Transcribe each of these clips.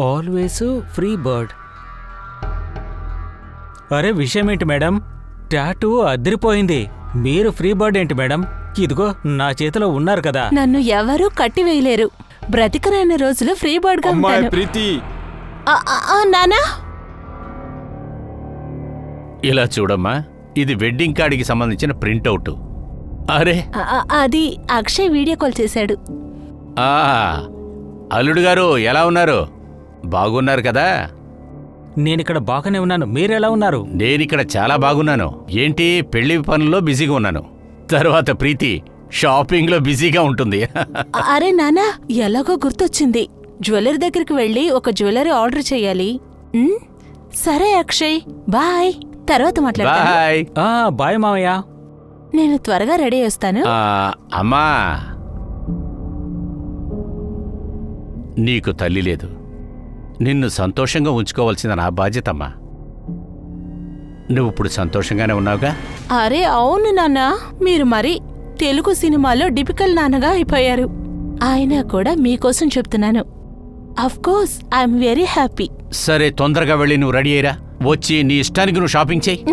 Always free bird. అరే విషయం ఏంటి మేడం? టాటూ అదిరిపోయింది. మీరు ఫ్రీ బర్డ్ ఏంటి మేడం? ఇదిగో నా చేతిలో ఉన్నారు కదా. నన్ను ఎవరూ కట్టివేయలేరు. బ్రతికరాని రోజులు ఫ్రీ బర్డ్ గా ఉంటాను. ప్రీతి, నానా, ఇలా చూడమ్మా, ఇది వెడ్డింగ్ కార్డుకి సంబంధించిన ప్రింటౌట్. అరే అది అక్షయ్ వీడియో కాల్ చేశాడు. అల్లుడు గారు ఎలా ఉన్నారు? బాగున్నారు కదా? నేనిక్కడ బాగానే ఉన్నాను. మీరెలా ఉన్నారు? నేనిక్కడ చాలా బాగున్నాను. ఏంటి పెళ్లి పనుల్లో బిజీగా ఉన్నాను. తర్వాత ప్రీతి షాపింగ్ లో బిజీగా ఉంటుంది. అరే నానా, ఎలాగో గుర్తొచ్చింది. జ్యువెలరీ దగ్గరికి వెళ్ళి ఒక జ్యువెలరీ ఆర్డర్ చేయాలి. సరే అక్షయ్, బాయ్. తర్వాత మాట్లాడతాను. బాయ్. బాయ్ మామయ్య. నేను త్వరగా రెడీ వస్తాను. అమ్మా, నీకు తల్లి లేదు. నిన్ను సంతోషంగా ఉంచుకోవాల్సిన నా బాధ్యతమ్మా. నువ్విప్పుడు సంతోషంగానే ఉన్నావుగా? అరే అవును నాన్న, మీరు మరి తెలుగు సినిమాలో డిపికల్ నాన్నగా అయిపోయారు. ఆయన కూడా మీకోసం చెప్తున్నాను. Of course I'm very happy. సరే, తొందరగా వెళ్ళి నువ్వు రెడీ అయ్యరా. వచ్చి నీ ఇష్టానికి నువ్వు షాపింగ్ చెయ్యి.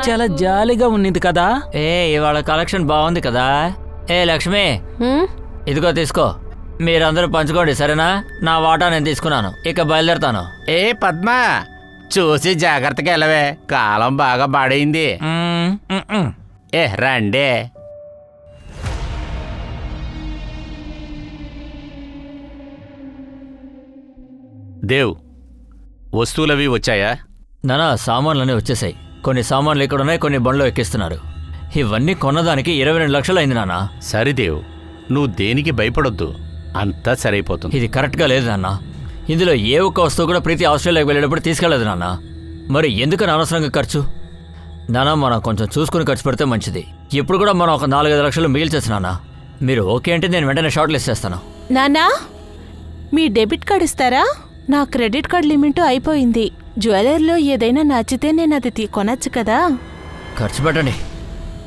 చాలా జాలీగా ఉన్నింది కదా. ఇవాళ కలెక్షన్ బాగుంది కదా. లక్ష్మి, ఇదిగో తీసుకో. మీరందరూ పంచుకోండి, సరేనా? నా వాటా నేను తీసుకున్నాను. ఇక బయలుదేరుతాను. పద్మ, చూసి జాగ్రత్తగా వెళ్ళవే. కాలం బాగా పాడైంది. రండే. దేవ్, వస్తువులవి వచ్చాయా? నానా, సామాన్లన్నీ వచ్చేసాయి. కొన్ని సామాన్లు ఇక్కడ ఉన్నాయి, కొన్ని బండ్లో ఎక్కిస్తున్నారు. ఇవన్నీ కొన్నదానికి 22 లక్షలు అయింది నాన్న. సరిదేవ్, నువ్వు దేనికి భయపడొద్దు. అంతా సరైపోతుంది. ఇది కరెక్ట్గా లేదు నాన్న. ఇందులో ఏ ఒక్క వస్తువు కూడా ప్రీతి ఆస్ట్రేలియాకి వెళ్ళేటప్పుడు తీసుకెళ్లేదు నాన్న. మరి ఎందుకని అనవసరంగా ఖర్చు? నాన్న, మనం కొంచెం చూసుకుని ఖర్చు పెడితే మంచిది. ఇప్పుడు కూడా మనం ఒక 4-5 లక్షలు మిగిల్చేసి నాన్న. మీరు ఓకే అంటే నేను వెంటనే షార్ట్ లిస్ట్ చేస్తాను. నానా, మీ డెబిట్ కార్డ్ ఇస్తారా? నా క్రెడిట్ కార్డ్ లిమిట్ అయిపోయింది. జ్యువెలరీలో ఏదైనా నచ్చితే నేను అది కొనొచ్చు కదా. ఖర్చు పెట్టండి.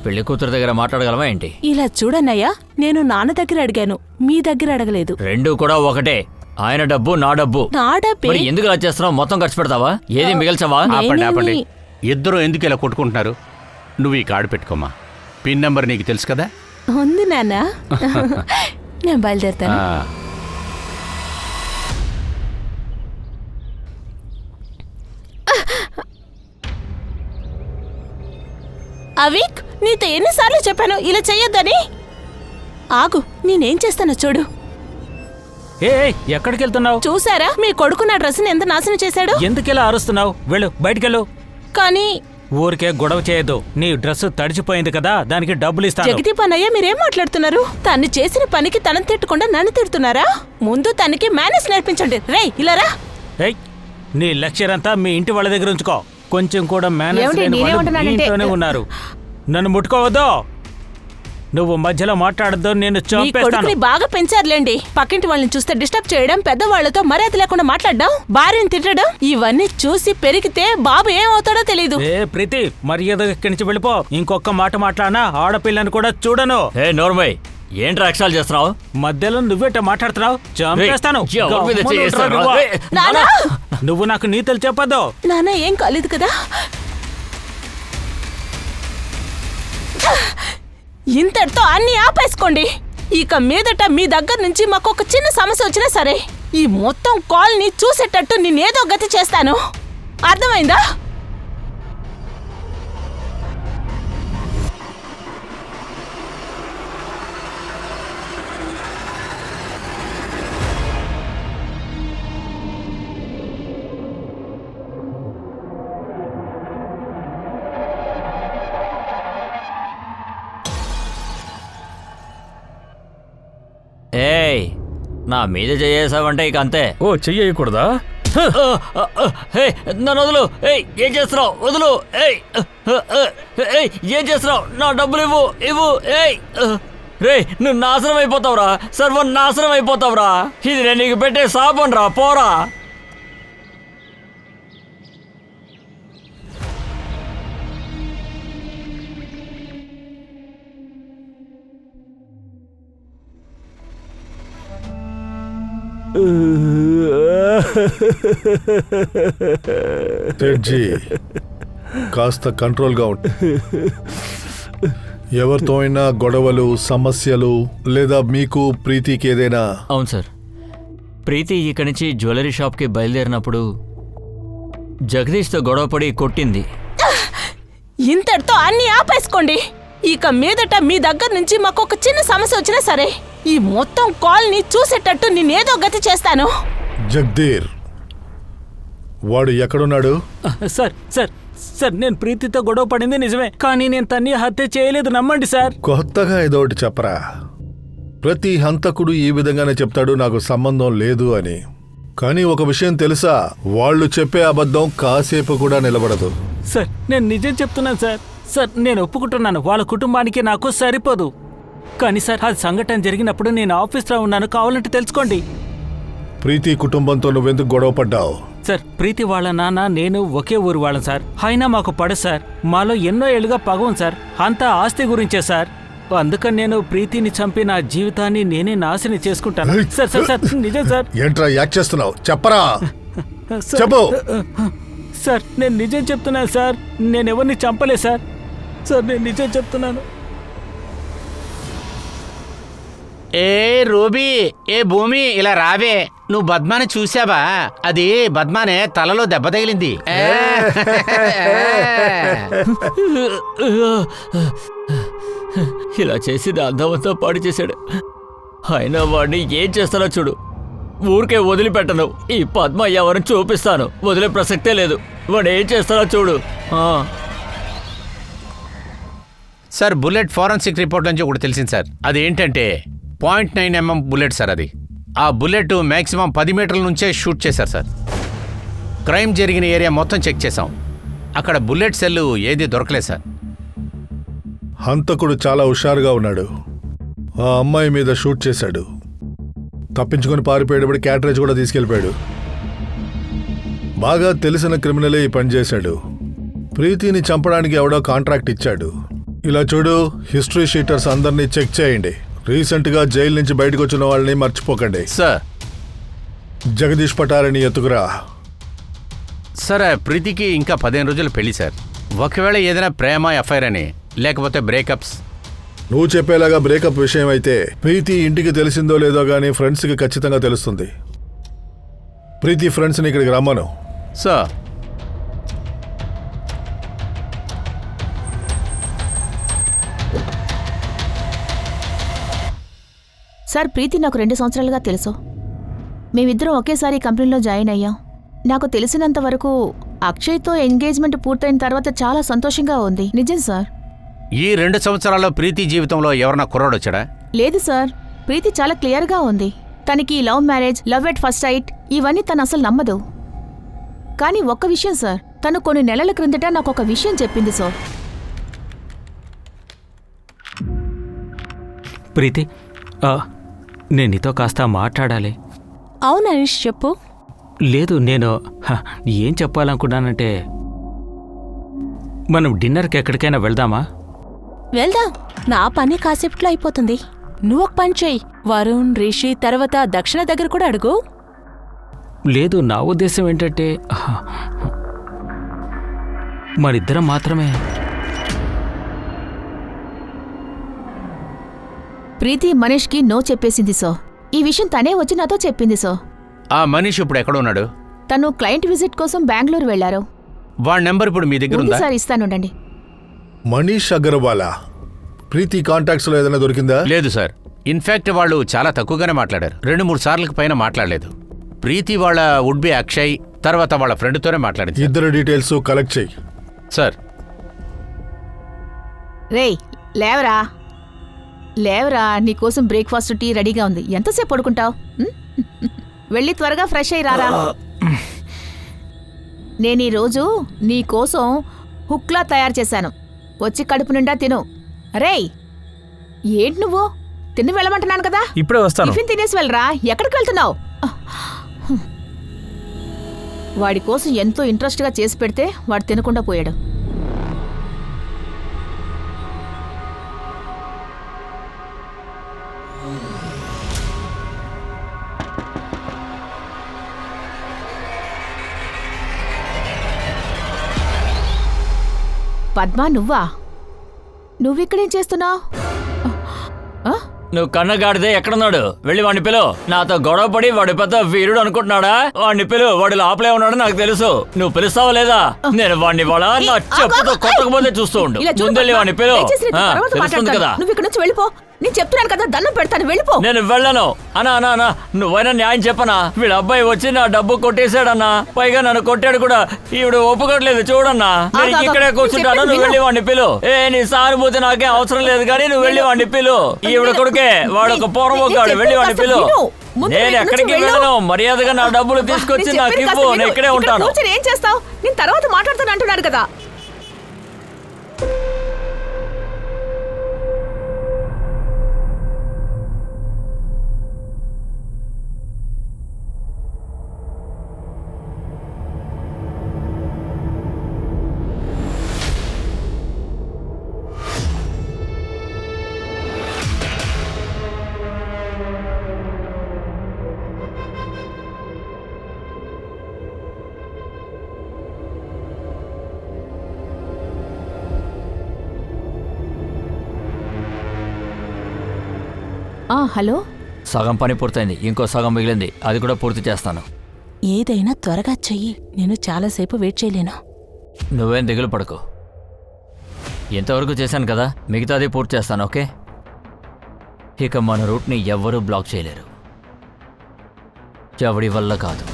పెళ్లి కూతురు దగ్గర మాట్లాడగలమా ఏంటి? ఇలా చూడన్నయ్యా, నేను నాన్న దగ్గర అడిగాను, మీ దగ్గర అడగలేదు. రెండు కూడా ఒకటే. ఆయన డబ్బు నా డబ్బు. నా డబ్బే. మరి ఎందుకు అలా చేస్తున్నావు? మొత్తం ఖర్చు పెడతావా? ఏది మిగల్చవా? ఆపండి. ఇద్దరు ఎందుకు ఇలా కొట్టుకుంటున్నారు? నువ్వు ఈ కార్డు పెట్టుకోమా. పిన్ నెంబర్ నీకు తెలుసు కదా? ఉంది నాన్న. నేను బయలుదేరుతాను. అవిక్, నీతో ఎన్నిసార్లు చెప్పాను ఇలా చెయ్యొద్దని? ఆగు, నేనేం చేస్తానో చూడు. ఎక్కడికి వెళ్తున్నావు? చూసారా మీ కొడుకు నా డ్రెస్ని ఎంత నాశనం చేశాడు? ఎందుకెలా అరుస్తున్నావు? వెళ్ళు, బయటికెళ్ళు. కానీ ఊరికే గొడవ చేయొద్దు. నీ డ్రెస్ తడిచిపోయింది కదా, దానికి డబ్బులు ఇస్తాను. జగతి పనయ్య, మీరేం మాట్లాడుతున్నారు? తను చేసిన పనికి తనని తిట్టకుండా నన్ను తిడుతున్నారా? ముందు తనకి మేనేజ్ నేర్పించండి. రేయ్, ఇలా రా. నీ లెక్చర్ అంతా మీ ఇంటి వాళ్ళ దగ్గర ఉంచుకో. కొంచెం కూడా మేనేజ్ లేని వాళ్ళు ఇంట్లోనే ఉన్నారు. నన్ను ముట్టుకోవద్దు. నువ్వు మధ్యలో మాట్లాడద్దు, నేను చంపేస్తాను. బాగా పెంచారులేండి. పక్కింటి వాళ్ళని చూస్తే డిస్టర్బ్ చేయడం, పెద్దవాళ్లతో మర్యాద లేకుండా మాట్లాడడం, భార్యని తిట్టడం, ఇవన్నీ చూసి పెరిగితే బాబు ఏమవుతాడో తెలీదు. ప్రీతి, మర్యాద ఇక్కడి నుంచి వెళ్ళిపో. ఇంకొక మాట మాట్లాడినా ఆడపిల్లని కూడా చూడను. నోర్మై, ఏంటి రక్షాలు చేస్తున్నావు? మధ్యలో నువ్వేట మాట్లాడుతున్నావు? చంపేస్తాను. నువ్వు నాకు నీతులు చెప్పద్దు. నాన్న, ఏం కాలేదు కదా? ఇంతటితో అన్ని ఆపేసుకోండి. ఇక మీదట మీ దగ్గర నుంచి మాకు ఒక చిన్న సమస్య వచ్చినా సరే, ఈ మొత్తం కాల్ని చూసేటట్టు నేనేదో గతి చేస్తాను. అర్థమైందా? నా మీద చేసావంటే ఇక అంతే. చెయ్యకూడదా? హే నన్ను వదులు. ఏయ్ ఏం చేస్తున్నావు? వదులు. ఏయ్ ఏయ్ ఏం చేస్తున్నావు? నా డబ్బులు ఇవ్వు ఇవ్వు. ఏయ్ రే నువ్వు నాశనం అయిపోతావురా, సర్వం నాశనం అయిపోతావురా. ఇది నేను నీకు పెట్టే శాపం రా, పోరా. జడ్జి కాస్త కంట్రోల్గా ఉంటు. ఎవరితో అయినా గొడవలు సమస్యలు లేదా మీకు ప్రీతికి ఏదైనా? అవును సార్, ప్రీతి ఇక్కడి నుంచి జ్యువెలరీ షాప్కి బయలుదేరినప్పుడు జగదీష్తో గొడవపడి కొట్టింది. ఇంతటితో అన్ని ఆపేసుకోండి. ఇక మీదట మీ దగ్గర నుంచి మాకు ఒక చిన్న సమస్య వచ్చినా సరే ఈ మొత్తం కాల్ని చూసేటట్టు నేనేదో గతి చేస్తాను. జగదీర్, వాడు ఎక్కడున్నాడు? సార్ సార్ సార్, నేను ప్రీతితో గొడవ పడింది నిజమే, కానీ నేను తన్ని హత్య చేయలేదు, నమ్మండి సార్. కొత్తగా ఏదో ఒకటి చెప్పరా. ప్రతి హంతకుడు ఈ విధంగానే చెప్తాడు నాకు సంబంధం లేదు అని. కానీ ఒక విషయం తెలుసా, వాళ్ళు చెప్పే అబద్ధం కాసేపు కూడా నిలబడదు. సార్ నేను నిజం చెప్తున్నాను సార్. సార్ నేను ఒప్పుకుంటున్నాను, వాళ్ళ కుటుంబానికి నాకు సరిపోదు. కానీ సార్ అది సంఘటన జరిగినప్పుడు నేను ఆఫీస్లో ఉన్నాను, కావాలంటే తెలుసుకోండి. ప్రీతి కుటుంబంతో నువ్వెందుకు గొడవ పడ్డావు? సార్ ప్రీతి వాళ్ళ నాన్న నేను ఒకే ఊరు వాళ్ళం సార్. అయినా మాకు పడదు సార్. మాలో ఎన్నో ఏళ్ళుగా పగ ఉంది సార్, అంతా ఆస్తి గురించే సార్. అందుకని నేను ప్రీతిని చంపి నా జీవితాన్ని నేనే నాశనం చేసుకుంటాను. సార్ సార్ సార్ నిజం సార్. ఏంట్రా యాక్ట్ చేస్తున్నావు? చెప్పరా, సార్, చెప్పు. సార్ నేను నిజం చెప్తున్నాను సార్, నేను ఎవరిని చంపలేదు సార్. సార్ నేను నిజం చెప్తున్నాను. ఏ రూబీ, ఏ భూమి, ఇలా రావే. నువ్వు బద్మాని చూసావా? అది బద్మానే తలలో దెబ్బ తగిలింది. ఇలా చేసి నా అందమంతా పాడు చేశాడు. అయినా వాడిని ఏం చేస్తానో చూడు. ఊరికే వదిలిపెట్టను. ఈ పద్మ ఎవరిని చూపిస్తాను, వదిలే ప్రసక్తే లేదు. వాడు ఏం చేస్తానో చూడు. సార్ బుల్లెట్ ఫారెన్సిక్ రిపోర్ట్ నుంచి ఒకటి తెలిసింది సార్. అది ఏంటంటే 0.9 mm బుల్లెట్ సార్. అది ఆ బుల్లెట్ మ్యాక్సిమం 10 మీటర్ల నుంచే షూట్ చేశారు సార్. క్రైమ్ జరిగిన ఏరియా మొత్తం చెక్ చేశాం, అక్కడ బుల్లెట్ సెల్లు ఏది దొరకలేదు సార్. హంతకుడు చాలా హుషారుగా ఉన్నాడు. ఆ అమ్మాయి మీద షూట్ చేశాడు. తప్పించుకొని పారిపోయేటప్పుడు క్యాటరేజ్ కూడా తీసుకెళ్ళిపోయాడు. బాగా తెలిసిన క్రిమినలే ఈ పని చేశాడు. ప్రీతిని చంపడానికి ఎవడో కాంట్రాక్ట్ ఇచ్చాడు. ఇలా చూడు, హిస్టరీ షీటర్స్ అందరినీ చెక్ చేయండి. రీసెంట్గా జైలు నుంచి బయటకు వచ్చిన వాళ్ళని మర్చిపోకండి. సార్ జగదీష్ పటారిని ఎత్తుకురా. సార్ ప్రీతికి ఇంకా 15 రోజులు పెళ్లి సార్. ఒకవేళ ఏదైనా ప్రేమ ఎఫ్ఐఆర్ అని లేకపోతే బ్రేకప్స్. నువ్వు చెప్పేలాగా బ్రేకప్ విషయం అయితే ప్రీతి ఇంటికి తెలిసిందో లేదో గానీ ఫ్రెండ్స్కి ఖచ్చితంగా తెలుస్తుంది. ప్రీతి ఫ్రెండ్స్ని ఇక్కడికి రమ్మను. సార్ సార్ ప్రీతి నాకు 2 సంవత్సరాలుగా తెలుసు. మేమిద్దరం ఒకేసారి కంపెనీలో జాయిన్ అయ్యాం. నాకు తెలిసినంత వరకు అక్షయ్తో ఎంగేజ్మెంట్ పూర్తయిన తర్వాత చాలా సంతోషంగా ఉంది. నిజం సార్. ఈ 2 సంవత్సరాల్లో ప్రీతి జీవితంలో ఎవరన్నా కుర్రాడొచ్చాడా? లేదు సార్, ప్రీతి చాలా క్లియర్గా ఉంది. తనకి love marriage, love at first sight ఇవన్నీ తను అసలు నమ్మదు. కానీ ఒక్క విషయం సార్, తను కొన్ని నెలల క్రిందట నాకు ఒక విషయం చెప్పింది సార్. ప్రీతి, నేను నీతో కాస్త మాట్లాడాలి. అవును హరీష్, చెప్పు. లేదు, నేను ఏం చెప్పాలనుకున్నానంటే, మనం డిన్నర్కి ఎక్కడికైనా వెళ్దామా? వెళ్దాం, నా పని కాసేపట్లో అయిపోతుంది. నువ్వు ఒక పని చెయ్యి, వరుణ్, రిషి తర్వాత దక్షిణ దగ్గర కూడా అడుగు. లేదు, నా ఉద్దేశం ఏంటంటే మరిద్దరం మాత్రమే. ప్రీతి మనీష్కి నో చెప్పేసింది సో. ఈ విషయం తనే వచ్చి నాతో చెప్పింది సో. ఆ మనీష్ ఇప్పుడు ఎక్కడ ఉన్నాడు? తను క్లయింట్ విజిట్ కోసం బెంగళూరు వెళ్లారు. వాడి నెంబర్ ఇప్పుడు మీ దగ్గర ఉందా? సార్ ఇస్తానుండండి. మనీష్ అగర్వాలా? ప్రీతి కాంటాక్ట్స్ లో ఏదైనా దొరికిందా? లేదు సార్. ఇన్ఫాక్ట్ వాళ్ళు చాలా తక్కువగానే మాట్లాడారు. 2-3 సార్లకు పైన మాట్లాడలేదు. ప్రీతి వాళ్ళ వుడ్ బి అక్షయ్ తర్వాత వాళ్ళ ఫ్రెండ్తోనే మాట్లాడింది. ఇద్దరు డీటెయిల్స్ కలెక్ట్ చెయ్యి. సార్ రేయ్ లేవరా లేవరా, నీకోసం బ్రేక్ఫాస్ట్ టీ రెడీగా ఉంది. ఎంతసేపు పడుకుంటావు? వెళ్ళి త్వరగా ఫ్రెష్ అయ్యి రారా. నేను ఈరోజు నీ కోసం హుక్లా తయారు చేశాను. వచ్చి కడుపు నిండా తిను. రేయ్, ఏంటి నువ్వు? తిని వెళ్ళమంటున్నాను కదా. ఇప్పుడే వస్తాను. టిఫిన్ తినేసి వెళ్ళరా. ఎక్కడికి వెళ్తున్నావు? వాడి కోసం ఎంతో ఇంట్రెస్ట్గా చేసి పెడితే వాడు తినకుండా పోయాడు. పద్మా, నువ్వా? నువ్విక్కడేం చేస్తున్నావు? నువ్వు కన్నగాడిదే ఎక్కడున్నాడు? వెళ్ళి వాడిని పిలు. నాతో గొడవ పడి వాడి పెద్ద వీరుడు అనుకుంటున్నాడా? వాడిని పిలు. వాడు లోపలే ఉన్నాడు నాకు తెలుసు. నువ్వు పిలుస్తావా లేదా? నేను వాడిని వాళ్ళ నా చెప్పుతో కొట్టకపోతే చూస్తూ ఉండు. ముందెళ్ళి వాడిని పిలు. తెలుస్తుంది కదా. నువ్వు ఇక్కడ నుంచి వెళ్ళిపో. నేను చెప్తున్నాను కదా, దండం పెడతాను, వెళ్ళిపో. నేను వెళ్ళను. అన్నా నువ్వైనా న్యాయం చెప్పనా? వీళ్ళ అబ్బాయి వచ్చి నా డబ్బు కొట్టేశాడన్నా. పైగా నన్ను కొట్టాడు కూడా. ఈవిడ ఒప్పుకోట్లేదు చూడన్నా. నేను ఇక్కడే కూర్చుంటాను. నువ్వు వెళ్ళి వాడిని పిలు. నీ సానుభూతి నాకేం అవసరం లేదు కానీ నువ్వు వెళ్ళి వాడిని పిలు. ఈవిడ కొడుకే వాడు ఒక పూర్వకాడు. వెళ్ళి వాడిని పిలు. నేను ఎక్కడికి వెళ్ళను. మర్యాదగా నా డబ్బులు తీసుకొచ్చి నాకు ఇవ్వు. నేను ఇక్కడే ఉంటాను. ఏం చేస్తావు? నేను తర్వాత మాట్లాడుతాను అంటున్నాను కదా. హలో. సగం పని పూర్తయింది. ఇంకో సగం మిగిలింది. అది కూడా పూర్తి చేస్తాను. ఏదైనా త్వరగా చెయ్యి. నేను చాలాసేపు వెయిట్ చేయలేను. నువ్వేం దిగులు పడకు. ఎంతవరకు చేశాను కదా, మిగతాది పూర్తి చేస్తాను. ఓకే? ఇక మన రూట్ని ఎవ్వరూ బ్లాక్ చేయలేరు. ఎవడి వల్ల కాదు.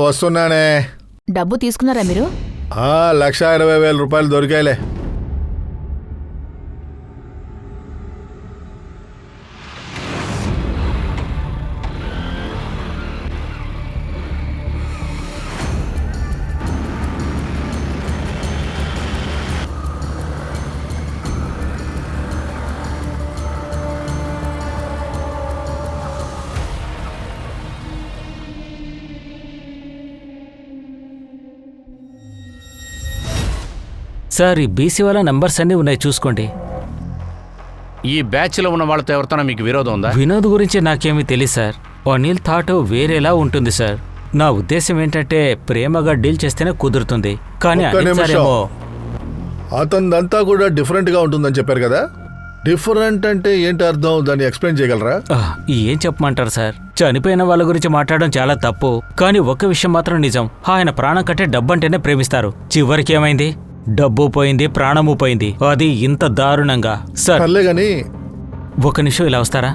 వస్తున్నానే. డబ్బు తీసుకున్నారా మీరు? 1,20,000 రూపాయలు దొరికాయిలే. సార్, ఈ బీసీ వాళ్ళ నంబర్స్ అన్నీ ఉన్నాయి, చూసుకోండి. ఈ బ్యాచ్లో ఉన్న వాళ్ళతో ఎవరితోనో మీకు విరోధం ఉందా? వినోద్ గురించి నాకేమీ తెలియదు సార్. అనిల్ థాట్ వేరేలా ఉంటుంది సార్. నా ఉద్దేశం ఏంటంటే ప్రేమగా డీల్ చేస్తేనే కుదురుతుంది. కానీ అతనిదంతా కూడా డిఫరెంట్గా ఉంటుందని చెప్పారు కదా. డిఫరెంట్ అంటే ఏంటి అర్థం? దాన్ని ఎక్స్ప్లెయిన్ చేయగలరా? ఏం చెప్పమంటారు సార్? చనిపోయిన వాళ్ళ గురించి మాట్లాడడం చాలా తప్పు. కానీ ఒక్క విషయం మాత్రం నిజం. ఆయన ప్రాణం కంటే డబ్బంటేనే ప్రేమిస్తారు. చివరికి ఏమైంది? డబ్బు పోయింది, ప్రాణము పోయింది. అది ఇంత దారుణంగా. సార్ గాని ఒక నిమిషం ఇలా వస్తారా?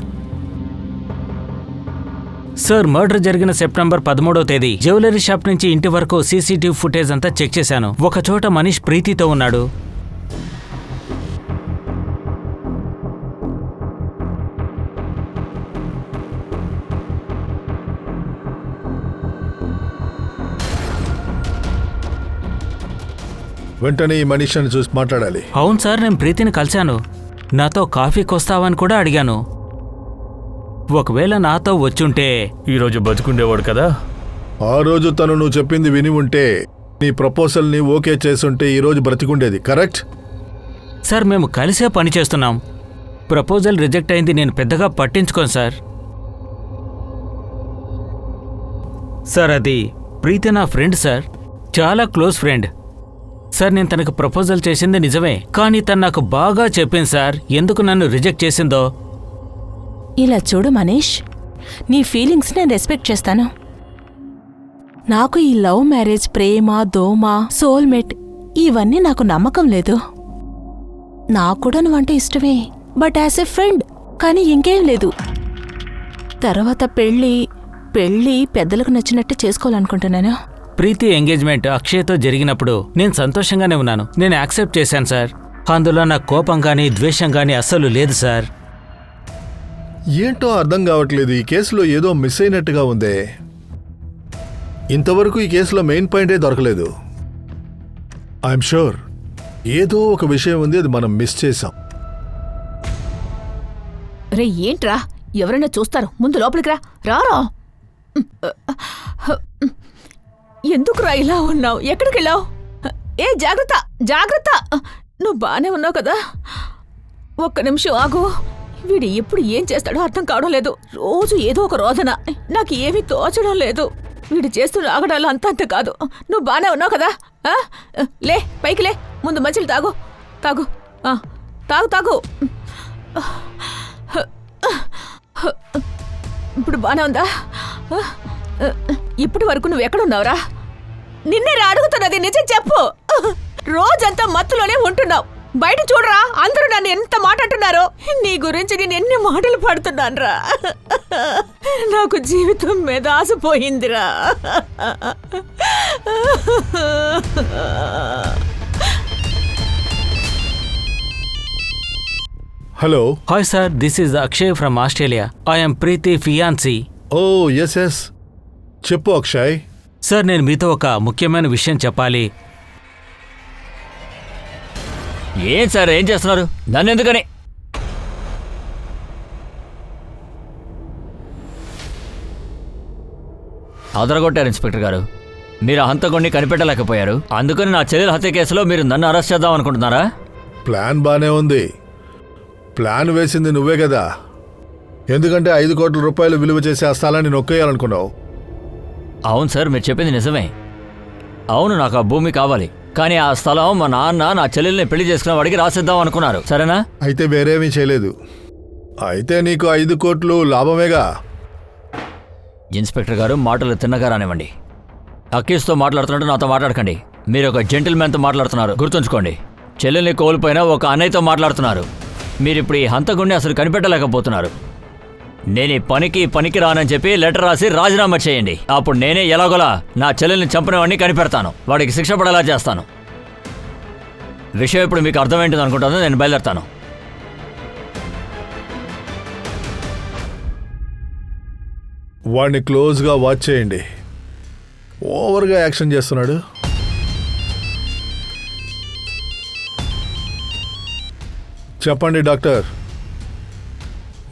సార్, మర్డర్ జరిగిన సెప్టెంబర్ 13వ తేదీ జ్యువెలరీ షాప్ నుంచి ఇంటి వరకు సీసీటీవీ ఫుటేజ్ అంతా చెక్ చేశాను. ఒక చోట మనీష్ ప్రీతితో ఉన్నాడు. వెంటనే ఈ మనిషిని చూసి మాట్లాడాలి. అవును సార్, నేను ప్రీతిని కలిశాను. నాతో కాఫీకి వస్తావని కూడా అడిగాను. ఒకవేళ నాతో వచ్చుంటే ఈరోజు బతుకుండేవాడు కదా. ఆ రోజు తను నువ్వు చెప్పింది విని ఉంటే, నీ ప్రపోజల్ని ఓకే చేసుంటే ఈరోజు బ్రతికుండేది. కరెక్ట్? సార్, మేము కలిసే పని చేస్తున్నాం. ప్రపోజల్ రిజెక్ట్ అయింది నేను పెద్దగా పట్టించుకోను సార్. సార్, అది ప్రీతి నా ఫ్రెండ్ సార్, చాలా క్లోజ్ ఫ్రెండ్ సార్. నేను తనకు ప్రపోజల్ చేసింది నిజమే, కానీ తను నాకు బాగా చెప్పింది సార్ ఎందుకు నన్ను రిజెక్ట్ చేసిందో. ఇలా చూడు మనీష్, నీ ఫీలింగ్స్ నేను రెస్పెక్ట్ చేస్తాను. నాకు ఈ లవ్ మ్యారేజ్, ప్రేమ, దోమ, సోల్మేట్ ఇవన్నీ నాకు నమ్మకం లేదు. నాకు కూడా నువ్వంటే ఇష్టమే, బట్ యాజ్ ఎ ఫ్రెండ్. కానీ ఇంకేం లేదు. తర్వాత పెళ్ళి పెద్దలకు నచ్చినట్టు చేసుకోవాలనుకుంటున్నాను. ప్రీతి ఎంగేజ్మెంట్ అక్షయ్తో జరిగినప్పుడు నేను సంతోషంగానే ఉన్నాను. నేను యాక్సెప్ట్ చేశాను సార్. అందులో నాకు కోపం కానీ ద్వేషం కానీ అస్సలు లేదు సార్. ఏంటో అర్థం కావట్లేదు, ఈ కేసులో ఏదో మిస్ అయినట్టుగా ఉందే. ఇంతవరకు ఈ కేసులో మెయిన్ పాయింటే దొరకలేదు. ఐఎమ్ షూర్ ఏదో ఒక విషయం ఉంది, అది మనం మిస్ చేసాం. రే ఏంట్రా, ఎవరైనా చూస్తారు, ముందు లోపలికి రా. రారా. ఎందుకురా ఇలా ఉన్నావు? ఎక్కడికి వెళ్ళావు? ఏ జాగ్రత్త జాగ్రత్త, నువ్వు బానే ఉన్నావు కదా? ఒక్క నిమిషం ఆగు. వీడు ఎప్పుడు ఏం చేస్తాడో అర్థం కావడం లేదు. రోజు ఏదో ఒక రోదన, నాకు ఏమీ తోచడం లేదు. వీడు చేస్తున్న ఆగడాలు అంత కాదు. నువ్వు బానే ఉన్నావు కదా? లే, పైకి లే, ముందు మంచిలు తాగు తాగు తాగు తాగు. ఇప్పుడు బానే ఉందా? ఇప్పటి వరకు నువ్వు ఎక్కడున్నావురా? నిన్నే అడుగుతున్నది, నిజం చెప్పు. రోజంతా మత్తులోనే ఉంటున్నావు. బయట చూడరా, అందరూ నన్ను ఎంత మాట అంటున్నారో. నీ గురించి నేను ఎన్ని మాటలు పడుతున్నానురా. నాకు జీవితం మీద ఆశపోయిందిరా. Hello. Hi sir, this is Akshay from Australia. I'm Preethi fiance. Oh yes, చెప్పు అక్షయ్. సార్, నేను మీతో ఒక ముఖ్యమైన విషయం చెప్పాలి. ఏం సార్, ఏం చేస్తున్నారు? నన్ను ఎందుకని? అదరగొట్టారు ఇన్స్పెక్టర్ గారు. మీరు ఆ హంతకుడిని కనిపెట్టలేకపోయారు. అందుకని నా చెల్లెల హత్య కేసులో మీరు నన్ను అరెస్ట్ చేద్దాం అనుకుంటున్నారా? ప్లాన్ బానే ఉంది. ప్లాన్ వేసింది నువ్వే కదా. ఎందుకంటే 5 కోట్ల రూపాయలు విలువ చేసే ఆ స్థలాన్ని నొక్కేయాలనుకున్నావు. అవును సార్, మీరు చెప్పింది నిజమే. అవును, నాకు ఆ భూమి కావాలి. కానీ ఆ స్థలం మా నాన్న నా చెల్లెల్ని పెళ్లి చేసుకున్న వాడికి రాసిద్దాం అనుకున్నారు. సరేనా? అయితే వేరేమీ చేయలేదు. అయితే నీకు 5 కోట్లు లాభమేగా. ఇన్స్పెక్టర్ గారు, మాటలు తిన్నగా రానివ్వండి. అక్కీస్తో మాట్లాడుతున్నట్టు నాతో మాట్లాడకండి. మీరు ఒక జెంటిల్మెన్తో మాట్లాడుతున్నారు, గుర్తుంచుకోండి. చెల్లెల్ని కోల్పోయినా ఒక అన్నయ్యతో మాట్లాడుతున్నారు. మీరిప్పుడు ఈ హంతకుడిని అసలు కనిపెట్టలేకపోతున్నారు. నేను ఈ పనికి రానని చెప్పి లెటర్ రాసి రాజీనామా చేయండి. అప్పుడు నేనే ఎలాగోలా నా చెల్లెల్ని చంపినవాడిని కనిపెడతాను. వాడికి శిక్ష పడేలా చేస్తాను. విషయం ఇప్పుడు మీకు అర్థమైంటుంది అనుకుంటాను. నేను బయలుదేరుతాను. వాడిని క్లోజ్గా వాచ్ చేయండి. ఓవర్గా యాక్షన్ చేస్తున్నాడు. చెప్పండి డాక్టర్.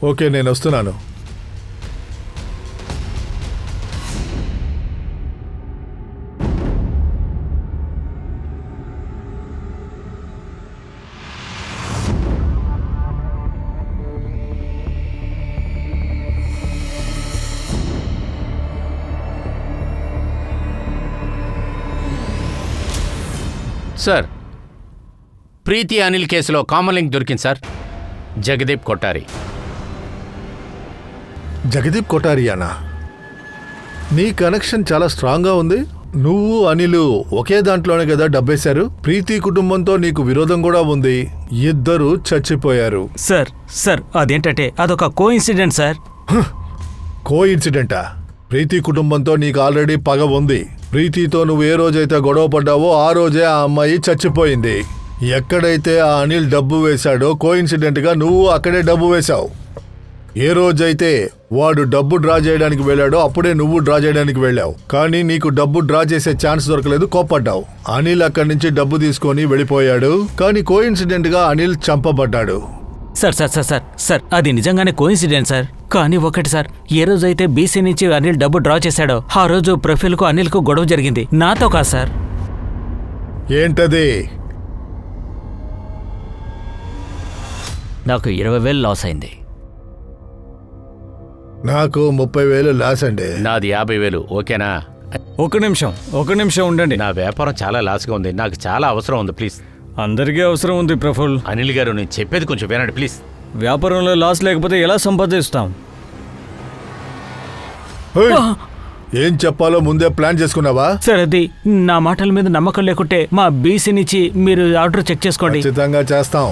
ఓకే, నేను వస్తున్నాను. సార్, ప్రీతి అనిల్ కేసులో కామన్ లింక్ దొరికింది సార్. జగదీప్ కొట్టారి. జగదీప్ కొఠారియానా? నీ కనెక్షన్ చాలా స్ట్రాంగ్గా ఉంది. నువ్వు అనిలు ఒకే దాంట్లోనే కదా డబ్బేశారు. ప్రీతి కుటుంబంతో నీకు విరోధం కూడా ఉంది. ఇద్దరు చచ్చిపోయారు. సార్ అదేంటంటే అదొక కో ఇన్సిడెంట్ సార్. కో ఇన్సిడెంటా? ప్రీతి కుటుంబంతో నీకు ఆల్రెడీ పగ ఉంది. ప్రీతితో నువ్వు ఏ రోజైతే గొడవ పడ్డావో ఆ రోజే ఆ అమ్మాయి చచ్చిపోయింది. ఎక్కడైతే ఆ అనిల్ డబ్బు వేశాడో కో ఇన్సిడెంట్గా నువ్వు అక్కడే డబ్బు వేశావు. ఏ రోజైతే వాడు డబ్బు డ్రా చేయడానికి వెళ్ళాడో అప్పుడే నువ్వు డ్రా చేయడానికి వెళ్ళావు. కానీ నీకు డబ్బు డ్రా చేసే ఛాన్స్ దొరకలేదు, కోప్పడ్డావు. అనిల్ అక్కడి నుంచి డబ్బు తీసుకొని వెళ్ళిపోయాడు. కానీ కో ఇన్సిడెంట్గా అనిల్ చంపబడ్డాడు. సార్ అది నిజంగానే కోఇన్సిడెంట్ సార్. కానీ ఒకటి సార్, ఏ రోజైతే బీసీ నుంచి అనిల్ డబ్బు డ్రా చేశాడో ఆ రోజు ప్రఫుల్కు అనిల్కు గొడవ జరిగింది, నాతో కాదు సార్. ఏంటది? నాకు 20,000 లాస్ అయింది. నాకు 30,000 లాస్ అండి. నాది 50,000. ఓకేనా? ఒక నిమిషం ఉండండి. నా వ్యాపారం చాలా లాస్గా ఉంది. నాకు చాలా అవసరం ఉంది. ప్లీజ్. అందరికీ అవసరం ఉంది ప్రఫుల్. అనిల్ గారు, నేను చెప్పేది కొంచెం వినండి ప్లీజ్. వ్యాపారంలో లాస్ లేకపోతే ఎలా సంపాదిస్తాం? ఏం చెప్పాలో ముందే ప్లాన్ చేసుకున్నావా? సార్, అది నా మాటల మీద నమ్మకం లేకుంటే మా బీసీ నుంచి మీరు ఆర్డర్ చెక్ చేసుకోండి. ఖచ్చితంగా చేస్తాం.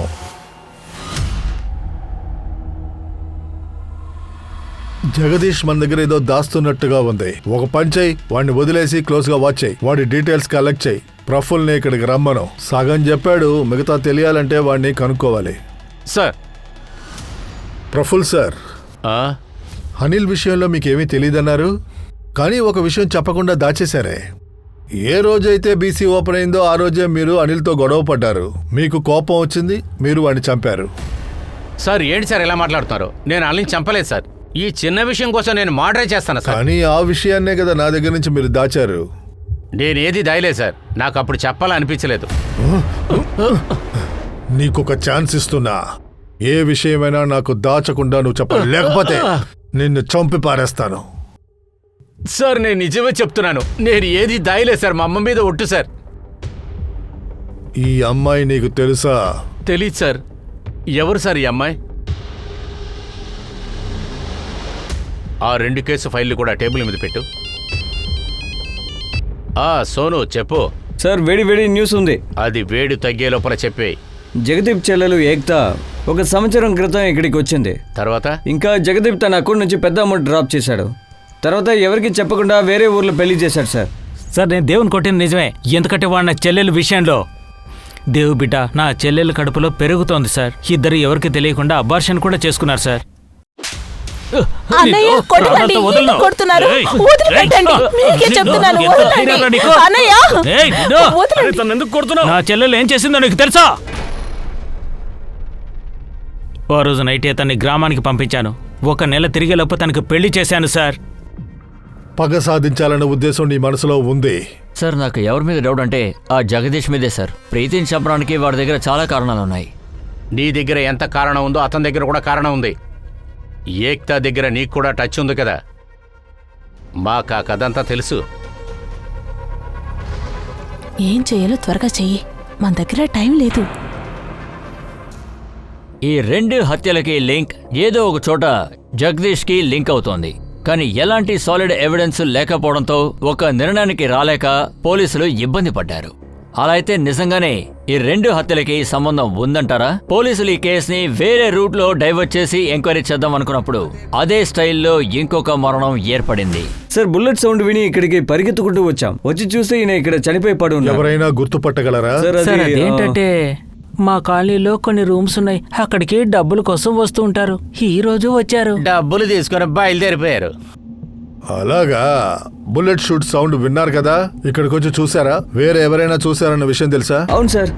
జగదీష్ మన దగ్గర ఏదో దాస్తున్నట్టుగా ఉంది. ఒక పని చేయి, వాడిని వదిలేసి క్లోజ్ గా వాచ్ చేయి. వాడి డీటెయిల్స్ కలెక్ట్ చేయి. ప్రఫుల్ని ఇక్కడికి రమ్మను. సగం చెప్పాడు, మిగతా తెలియాలంటే వాడిని కనుక్కోవాలి. సార్. ప్రఫుల్ సార్, అనిల్ విషయంలో మీకేమీ తెలియదన్నారు, కానీ ఒక విషయం చెప్పకుండా దాచేశారే. ఏ రోజైతే బీసీ ఓపెన్ అయిందో ఆ రోజే మీరు అనిల్తో గొడవ పడ్డారు. మీకు కోపం వచ్చింది, మీరు వాడిని చంపారు. సార్ ఏంటి సార్ ఎలా మాట్లాడుతున్నారు? నేను అనిల్ని చంపలేదు సార్. ఈ చిన్న విషయం కోసం నేను మర్డర్ చేస్తాను సార్. కానీ ఆ విషయాన్నే కదా నా దగ్గర నుంచి మీరు దాచారు. నేనేది దాయలేదు సార్. నాకు అప్పుడు చెప్పాలనిపించలేదు. నీకొక ఛాన్స్ ఇస్తున్నా. ఏ విషయమైనా నాకు దాచకుండా నువ్వు చెప్పాలి, లేకపోతే నిన్ను చంపి పారేస్తాను. సార్ నేను నిజమే చెప్తున్నాను. నేను ఏది దాయలేదు సార్. మా అమ్మ మీద ఒట్టు సార్. ఈ అమ్మాయి నీకు తెలుసా? తెలీదు సార్. ఎవరు సార్ ఈ అమ్మాయి? ఆ 2 కేసు ఫైళ్లు కూడా టేబుల్ మీద పెట్టు. సోను చెప్పు. సార్ వేడి వేడి న్యూస్ ఉంది. అది వేడి తగ్గే లోపల చెప్పే. జగదీప్ చెల్లెలు ఏక్తా 1 సంవత్సరం క్రితం ఇక్కడికి వచ్చింది. తర్వాత ఇంకా జగదీప్ తన అకౌంట్ నుంచి పెద్ద అమౌంట్ డ్రాప్ చేశాడు. తర్వాత ఎవరికి చెప్పకుండా వేరే ఊర్లో పెళ్లి చేశాడు సార్. సార్ నేను దేవుని కొట్టిన నిజమే. ఎందుకంటే వాడు నా చెల్లెలు విషయంలో, దేవు బిడ్డ నా చెల్లెలు కడుపులో పెరుగుతోంది సార్. ఇద్దరు ఎవరికి తెలియకుండా అబార్షన్ కూడా చేసుకున్నారు సార్. అన్నయ్య కొట్టకండి, ఎందుకు కొడుతున్నారు? వదిలిపెట్టండి, మీకే చెప్తున్నాను, వదలండి. అన్నయ్య వదలండి. నా చెల్లెలు ఏం చేసిందో నీకు తెలుసా? ఓ రోజు నైట్ అతన్ని గ్రామానికి పంపించాను. 1 నెల తిరిగేలోపు తనకు పెళ్లి చేశాను సార్. పగ సాధించాలన్న ఉద్దేశం నీ మనసులో ఉంది. సార్ నాకు ఎవరి మీద డౌట్ అంటే ఆ జగదీష్ మీదే సార్. ప్రీతిని చంపడానికి వాడి దగ్గర చాలా కారణాలున్నాయి. నీ దగ్గర ఎంత కారణం ఉందో అతని దగ్గర కూడా కారణం ఉంది. ఏక్తా దగ్గర నీకు కూడా టచ్ ఉంది కదా. మాకు ఆ కథ అంతా తెలుసు. ఏం చేయాలో త్వరగా చెయ్యి, మన దగ్గర టైం లేదు. ఈ 2 హత్యలకి లింక్ ఏదో ఒక చోట జగదీష్కి లింక్ అవుతోంది. కానీ ఎలాంటి సాలిడ్ ఎవిడెన్స్ లేకపోవడంతో ఒక నిర్ణయానికి రాలేక పోలీసులు ఇబ్బంది పడ్డారు. అలా అయితే నిజంగానే ఈ 2 హత్యలకి సంబంధం ఉందంటారా? పోలీసులు ఈ కేసుని వేరే రూట్లో డైవర్ట్ చేసి ఎంక్వైరీ చేద్దాం అనుకున్నప్పుడు అదే స్టైల్లో ఇంకొక మరణం ఏర్పడింది. సార్ బుల్లెట్ సౌండ్ విని ఇక్కడికి పరిగెత్తుకుంటూ వచ్చాం. వచ్చి చూస్తే ఈయన ఇక్కడ చనిపోయి పడి ఉన్నారు. ఎవరైనా గుర్తుపట్టగలరా? సార్ అదేంటంటే మా కాలనీలో కొన్ని రూమ్స్ ఉన్నాయి, అక్కడికి డబ్బుల కోసం వస్తూ ఉంటారు. ఈ రోజు వచ్చారు. డబ్బులు తీసుకుని బయలుదేరిపోయారు. అలాగా. బుల్లెట్ షూట్ సౌండ్ విన్నారు కదా, ఇక్కడికి వచ్చి చూసారా? వేరే ఎవరైనా చూసారన్న విషయం తెలుసా? అవును సార్,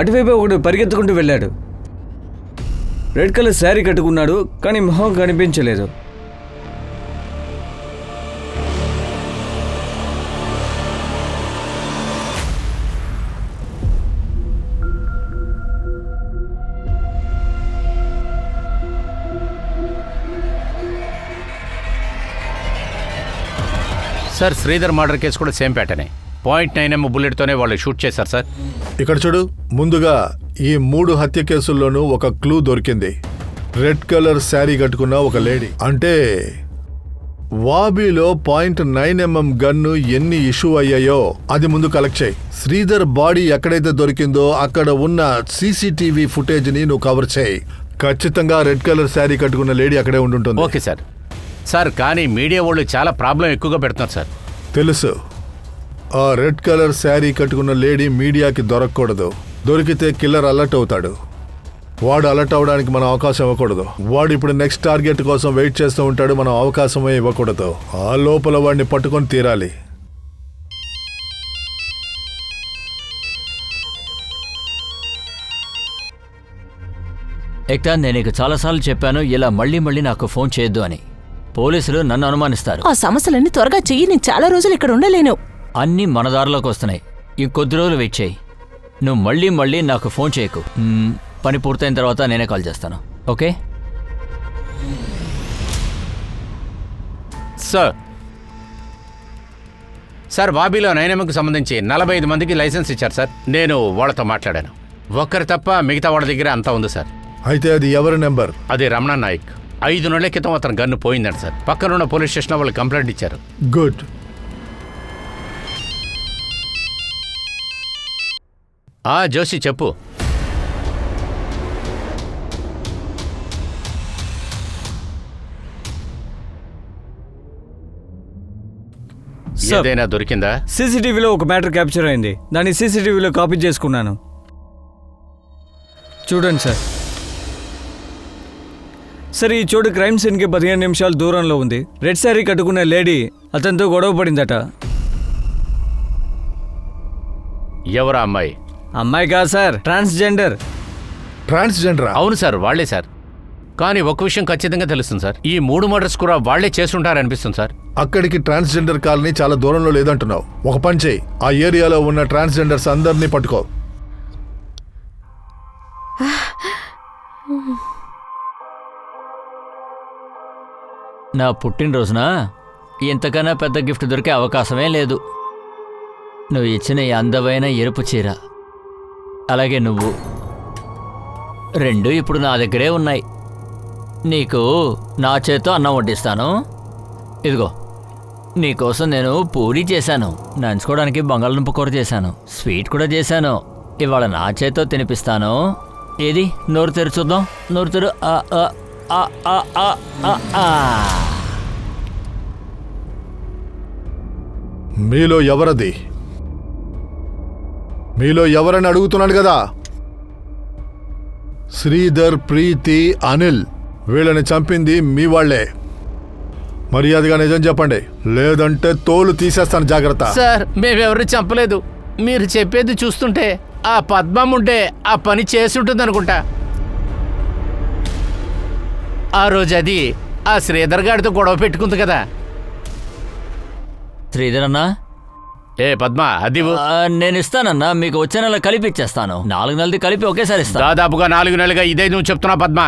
అటువైపు ఒకడు పరిగెత్తుకుంటూ వెళ్ళాడు. రెడ్ కలర్ శారీ కట్టుకున్నాడు, కానీ మొహం కనిపించలేదు. సార్ శ్రీధర్ మర్డర్ కేసు కూడా సేమ్ ప్యాటర్నే. .9mm బుల్లెట్తోనే వాళ్ళు షూట్ చేశారు సార్. ఇక్కడ చూడు, ముందుగా ఈ 3 హత్య కేసుల్లోనూ ఒక క్లూ దొరికింది. రెడ్ కలర్ శారీ కట్టుకున్న ఒక లేడీ. అంటే వాబీలో .9mm గన్ను ఎన్ని ఇష్యూ అయ్యాయో అది ముందు కలెక్ట్ చేయి. శ్రీధర్ బాడీ ఎక్కడైతే దొరికిందో అక్కడ ఉన్న సీసీటీవీ ఫుటేజ్ ని నువ్వు కవర్ చేయి. ఖచ్చితంగా రెడ్ కలర్ శారీ కట్టుకున్న లేడీ అక్కడే ఉండుంటుంది. Okay sir. సార్ కానీ మీడియా వాళ్ళు చాలా ప్రాబ్లం ఎక్కువగా పెడుతున్నారు సార్. తెలుసు. ఆ రెడ్ కలర్ శారీ కట్టుకున్న లేడీ మీడియాకి దొరకకూడదు. దొరికితే కిల్లర్ అలర్ట్ అవుతాడు. వాడు అలర్ట్ అవడానికి మనం అవకాశం ఇవ్వకూడదు. వాడు ఇప్పుడు నెక్స్ట్ టార్గెట్ కోసం వెయిట్ చేస్తూ ఉంటాడు, మనం అవకాశమే ఇవ్వకూడదు. ఆ లోపల వాడిని పట్టుకొని తీరాలి. ఏక్తా, నేను నీకు చాలాసార్లు చెప్పాను ఇలా మళ్ళీ మళ్ళీ నాకు ఫోన్ చేయొద్దు అని. పోలీసులు నన్ను అనుమానిస్తారు. ఆ సమస్యలన్నీ త్వరగా చెయ్యి, నేను చాలా రోజులు ఇక్కడ ఉండలేను. అన్నీ మన దారిలోకి వస్తున్నాయి. ఇంకొద్ది రోజులు వెయిట్ చేయి. నువ్వు మళ్ళీ మళ్ళీ నాకు ఫోన్ చేయకు. పని పూర్తయిన తర్వాత నేనే కాల్ చేస్తాను. Okay sir. సార్ బాబీలో 9mmకి సంబంధించి 45 మందికి లైసెన్స్ ఇచ్చారు సార్. నేను వాళ్ళతో మాట్లాడాను. ఒక్కరు తప్ప మిగతా వాళ్ళ దగ్గర అంతా ఉంది సార్. అయితే అది ఎవరి నెంబర్? అది రమణ నాయక్. 5 నెలల క్రితం అతను గన్ను పోయిందంట సార్. పక్కనున్న పోలీస్ స్టేషన్ వాళ్ళు కంప్లైంట్ ఇచ్చారు. గుడ్. జోషి చెప్పు. సార్. ఏదైనా దొరికిందా? సీసీటీవీలో ఒక మ్యాటర్ క్యాప్చర్ అయింది. దాన్ని సీసీటీవీలో కాపీ చేసుకున్నాను. చూడండి సార్. సార్, ఈ చోటు క్రైమ్ సీన్కి 15 నిమిషాలు దూరంలో ఉంది. రెడ్ శారీ కట్టుకున్న లేడీ అతనితో గొడవ పడిందట. ఎవరా అమ్మాయి? అమ్మాయి కాదు సార్, ట్రాన్స్జెండర్. ట్రాన్స్జెండరా? అవును సార్, వాళ్లే సార్. కానీ ఒక విషయం ఖచ్చితంగా తెలుస్తుంది సార్, ఈ 3 మర్డర్స్ కూడా వాళ్లే చేస్తుంటారనిపిస్తుంది సార్. అక్కడికి ట్రాన్స్జెండర్ కాలనీ చాలా దూరంలో లేదంటున్నావు. ఒక పని చేయి, ఆ ఏరియాలో ఉన్న ట్రాన్స్జెండర్స్ అందరినీ పట్టుకో. నా పుట్టినరోజున ఇంతకన్నా పెద్ద గిఫ్ట్ దొరికే అవకాశమే లేదు. నువ్వు ఇచ్చిన ఈ అందమైన ఎరుపు చీర, అలాగే నువ్వు, రెండు ఇప్పుడు నా దగ్గరే ఉన్నాయి. నీకు నా చేత్తో అన్నం వడ్డిస్తాను. ఇదిగో, నీకోసం నేను పూరీ చేశాను, నంచుకోవడానికి బంగాళదుంప కూర చేశాను, స్వీట్ కూడా చేశాను. ఇవాళ నా చేత్తో తినిపిస్తాను. ఏది, నోరు తెరు చూద్దాం. నోరు తెరు. మీలో ఎవరది? మీలో ఎవరని అడుగుతున్నాడు కదా. శ్రీధర్, ప్రీతి, అనిల్ వీళ్ళని చంపింది మీ వాళ్లే. మర్యాదగా నిజం చెప్పండి, లేదంటే తోలు తీసేస్తాను, జాగ్రత్త. సార్, మేమెవరు చంపలేదు. మీరు చెప్పేది చూస్తుంటే ఆ పద్మం ఉంటే ఆ పని చేస్తుంటుంది అనుకుంటా. ఆ రోజు అది ఆ శ్రీధర్ గారితో గొడవ పెట్టుకుంది కదా. శ్రీధర్ అన్నా, ఏ పద్మ, అది నేను ఇస్తానన్నా. మీకు వచ్చే నెల కలిపి ఇచ్చేస్తాను. 4 నెలది కలిపి ఒకేసారి ఇస్తాను. దాదాపుగా 4 నెలలుగా ఇదే నువ్వు చెప్తున్నావు పద్మ.